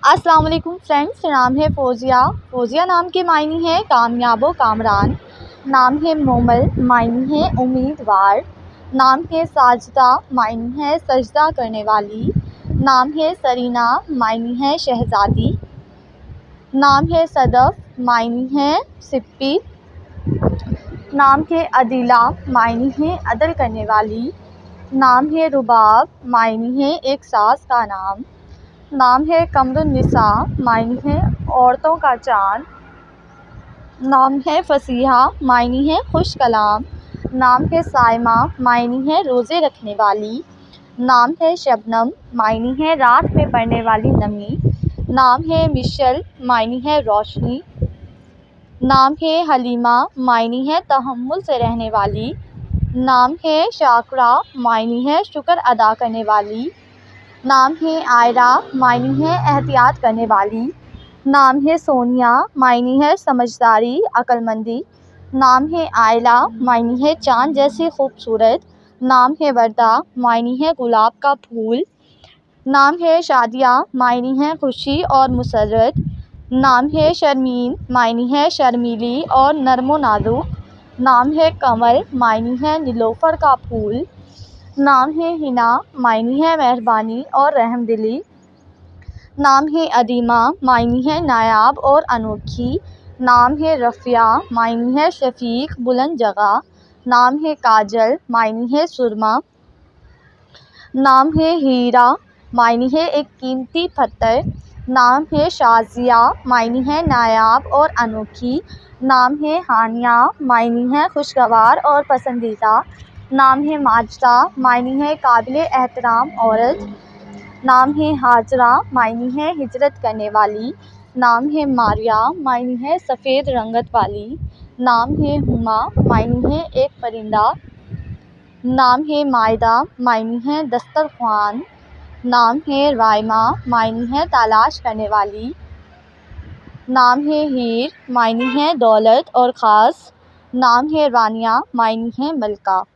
السلام علیکم فرینڈس، نام ہے فوزیہ۔ فوزیہ نام کے معنی ہے کامیاب و کامران۔ نام ہے مومل، معنی ہے امیدوار۔ نام ہے ساجدہ، معنی ہے سجدہ کرنے والی۔ نام ہے سرینا، معنی ہے شہزادی۔ نام ہے صدف، معنی ہے سپی۔ نام ہے عدیلہ، معنی ہے عدل کرنے والی۔ نام ہے رباب، معنی ہے ایک ساز کا نام۔ نام ہے قمر النساء، معنی ہے عورتوں کا چاند۔ نام ہے فصیحہ، معنی ہے خوش کلام۔ نام ہے صائمہ، معنی ہے روزے رکھنے والی۔ نام ہے شبنم، معنی ہے رات میں پڑنے والی نمی۔ نام ہے مشعل، معنی ہے روشنی۔ نام ہے حلیمہ، معنی ہے تحمل سے رہنے والی۔ نام ہے شاکرہ، معنی ہے شکر ادا کرنے والی۔ نام ہے عائرہ، معنی ہے احتیاط کرنے والی۔ نام ہے سونیا، معنی ہے سمجھداری، عقل مندی۔ نام ہے عائلہ، معنی ہے چاند جیسی خوبصورت۔ نام ہے وردہ، معنی ہے گلاب کا پھول۔ نام ہے شادیہ، معنی ہے خوشی اور مسرت۔ نام ہے شرمین، معنی ہے شرمیلی اور نرم و نازک۔ نام ہے کنول، معنی ہے نیلوفر کا پھول۔ نام ہے حنا، معنی ہے مہربانی اور رحم دلی۔ نام ہے عدیمہ، معنی ہے نایاب اور انوکھی۔ نام ہے رفیہ، معنی ہے شفیق، بلند جگہ۔ نام ہے کاجل، معنی ہے سرما۔ نام ہے ہیرا، معنی ہے ایک قیمتی پتھر۔ نام ہے شازیہ، معنی ہے نایاب اور انوکھی۔ نام ہے ہانیہ، معنی ہے خوشگوار اور پسندیدہ۔ نام ہے ماجدہ، معنی ہے قابل احترام عورت۔ نام ہے ہاجرہ، معنی ہے ہجرت کرنے والی۔ نام ہے ماریہ، معنی ہے سفید رنگت والی۔ نام ہے ہما، معنی ہے ایک پرندہ۔ نام ہے مائدہ، معنی ہے دسترخوان۔ نام ہے رائمہ، معنی ہے تلاش کرنے والی۔ نام ہے ہیر، معنی ہے دولت اور خاص۔ نام ہے رانیہ، معنی ہے ملکہ۔